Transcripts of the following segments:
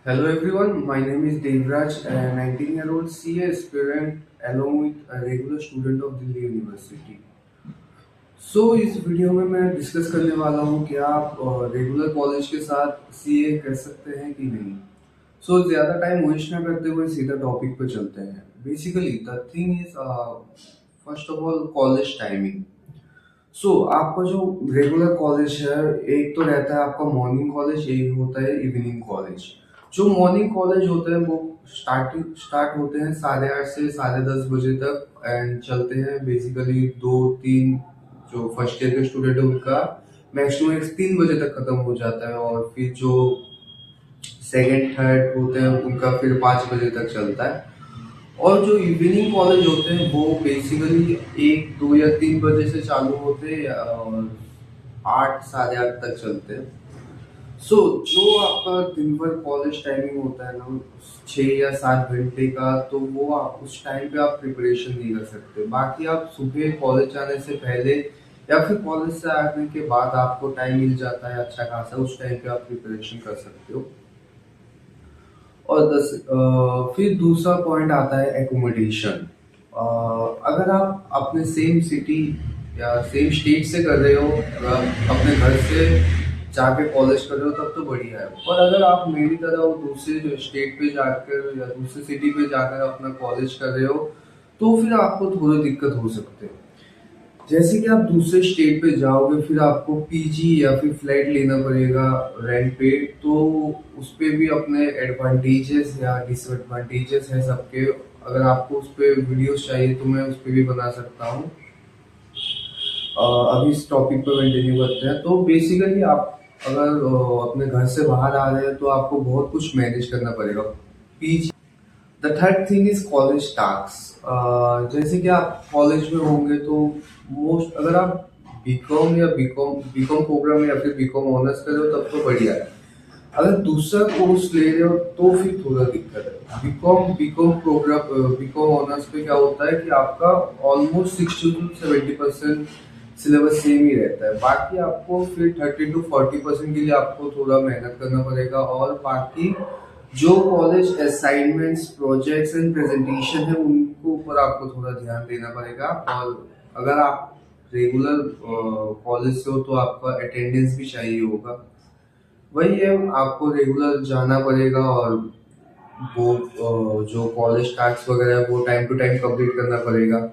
Hello everyone, my name is Devraj, a 19-year-old CA aspirant along with a regular student of Delhi University. इस video में मैं discuss करने वाला हूँ कि आप रेगुलर कॉलेज के साथ सीए कर सकते हैं कि नहीं। ज़्यादा टाइम वेस्ट ना करते हुए सीधा टॉपिक पे चलते हैं। Basically the thing is first of all college timing. आपका जो रेगुलर कॉलेज है, एक तो रहता है आपका मॉर्निंग कॉलेज, एक होता है इवनिंग कॉलेज। जो मॉर्निंग कॉलेज होते हैं वो स्टार्ट होते हैं 8:30 से 10:30 बजे तक एंड चलते हैं बेसिकली 2-3। जो फर्स्ट ईयर के स्टूडेंट है उनका मैक्सिमम 3 बजे तक खत्म हो जाता है, और फिर जो सेकेंड थर्ड होते हैं उनका फिर 5 बजे तक चलता है। और जो इवनिंग कॉलेज होते हैं वो बेसिकली 1, 2 या 3 बजे से चालू होते हैं और 8, 8:30 तक चलते हैं। जो आपका दिन भर कॉलेज टाइमिंग होता है ना, 6 या 7 घंटे का, तो वो आप उस टाइम पे आप प्रिपरेशन नहीं कर सकते। बाकी आप सुबह कॉलेज जाने से पहले या फिर कॉलेज से आने के बाद आपको टाइम मिल जाता है अच्छा खासा, उस टाइम पे आप प्रिपरेशन कर सकते हो। फिर दूसरा पॉइंट आता है एकोमोडेशन। अगर आप अपने सेम सिटी या सेम स्टेट से कर रहे हो, अगर अपने घर से जाके कॉलेज कर रहे हो तब तो बढ़िया है। पर अगर आप मेरी तरह दूसरे स्टेट पे जाकर या दूसरे सिटी पे जाकर अपना कॉलेज कर रहे हो, तो फिर आपको थोड़ी दिक्कत हो सकते हैं। जैसे कि आप दूसरे स्टेट पे जाओगे, फिर आपको पीजी या फिर फ्लैट लेना पड़ेगा रेंट पे। तो उस पे भी अपने एडवांटेजेस या डिसएडवांटेजेस हैं सबके। अगर आपको उस पे वीडियोस चाहिए तो मैं उस पे भी बना सकता हूँ। अभी इस टॉपिक पे कंटिन्यू करते हैं। तो बेसिकली आप अगर अपने घर से बाहर आ रहे हैं तो आपको बहुत कुछ मैनेज करना पड़ेगा। PG the third thing is college task. जैसे कि आप कॉलेज में होंगे तो मोस्ट अगर आप बीकॉम या बीकॉम प्रोग्राम या फिर बीकॉम ऑनर्स कर रहे हो तब तो बढ़िया है। अगर दूसरा कोर्स ले रहे हो तो फिर थोड़ा दिक्कत है। बीकॉम ऑनर्स पे क्या होता है कि आपका ऑलमोस्ट 60 to 70% सिलेबस सेम ही रहता है। बाकी आपको फिर 30 to 40% के लिए आपको थोड़ा मेहनत करना पड़ेगा, और बाकी जो college assignments, projects and presentation है उनको ऊपर आपको थोड़ा ध्यान देना पड़ेगा। और अगर आप रेगुलर कॉलेज से हो तो आपका अटेंडेंस भी चाहिए होगा। वही है, आपको रेगुलर जाना पड़ेगा, और वो जो कॉलेज टास्क वगैरह है वो टाइम टू टाइम कंप्लीट करना पड़ेगा।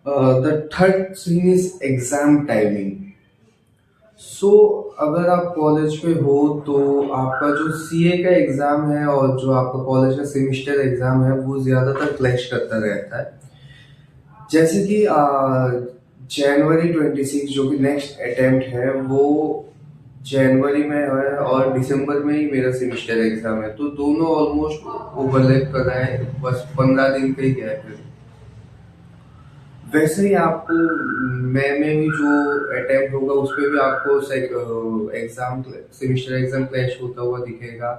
The third thing is exam timing. So अगर आप कॉलेज में हो तो आपका जो सीए का एग्जाम है और जो आपका कॉलेज का सेमिस्टर एग्जाम है वो ज्यादातर क्लैश करता रहता है। जैसे कि जनवरी 26 जो कि नेक्स्ट अटेम्प्ट है वो जनवरी में है, और दिसंबर में ही मेरा सेमिस्टर एग्जाम है। तो दोनों ऑलमोस्ट ओवरलैप कर रहा है, बस 15 दिन का ही गैप है। वैसे ही आपको मई में भी जो अटेम्प्ट होगा उस पे भी आपको एग्जाम सेमिस्टर एग्जाम क्लैश होता हुआ दिखेगा।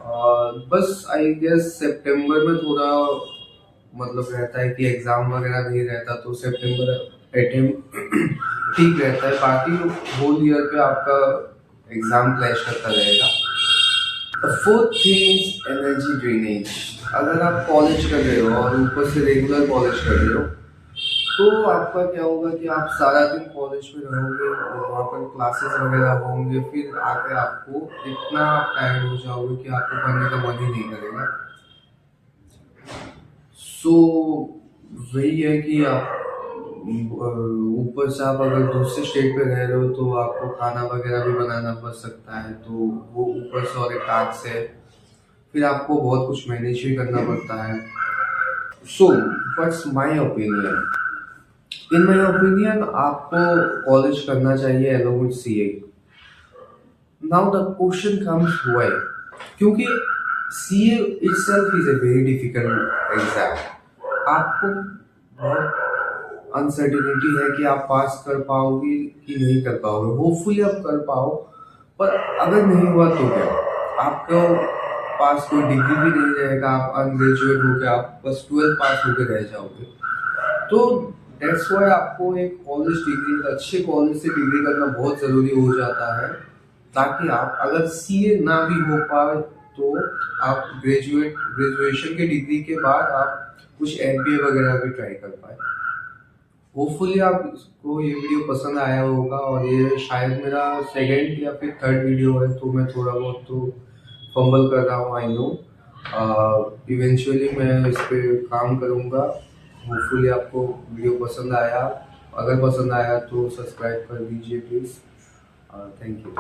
और बस आई गेस सितंबर में थोड़ा मतलब रहता है कि एग्जाम वगैरह नहीं रहता, तो सितंबर अटेम्प्ट ठीक रहता है। बाकी होल ईयर पे आपका एग्जाम क्लैश करता रहेगा। Fourth thing is energy drainage. अगर आप कॉलेज कर रहे हो और ऊपर से रेगुलर कॉलेज कर रहे हो तो आपका क्या होगा कि आप सारा दिन कॉलेज में रहोगे और वहाँ पर क्लासेस वगैरह होंगे, फिर आके आपको इतना टायर्ड हो जाओगे कि आपको पढ़ने का मन ही नहीं करेगा। सो वही है कि आप ऊपर से आप अगर दूसरे स्टेट पे रह रहे हो तो आपको खाना वगैरह भी बनाना पड़ सकता है, तो वो ऊपर से और एक टास्क है। फिर आपको बहुत कुछ मैनेज भी करना पड़ता है। So what's my opinion? In my opinion आपको कॉलेज करना चाहिए along with CA. Now the question comes why? क्योंकि CA itself is a very difficult exam. आपको बहुत अनसर्टिनिटी है कि आप पास कर पाओगे कि नहीं कर पाओगे। होपफुली आप कर पाओ, पर अगर नहीं हुआ तो क्या? आपको पास कोई डिग्री भी नहीं रहेगा, आप अनग्रेजुएट हो गए, आप बस 12 पास होकर रह जाओगे। तो दैट्स वाई आपको एक कॉलेज डिग्री, अच्छे कॉलेज से डिग्री करना बहुत ज़रूरी हो जाता है, ताकि आप अगर सीए ना भी हो पाए तो आप ग्रेजुएशन के डिग्री के बाद आप कुछ एमबीए वगैरह भी ट्राई कर पाए। होपफुली आपको ये वीडियो पसंद आया होगा, और ये शायद मेरा सेकंड या फिर थर्ड वीडियो है, तो मैं थोड़ा बहुत तो फंबल कर रहा हूँ, आई नो। इवेंचुअली मैं इस पे काम करूँगा। होपफुली आपको वीडियो पसंद आया। अगर पसंद आया तो सब्सक्राइब कर दीजिए प्लीज़। Thank you.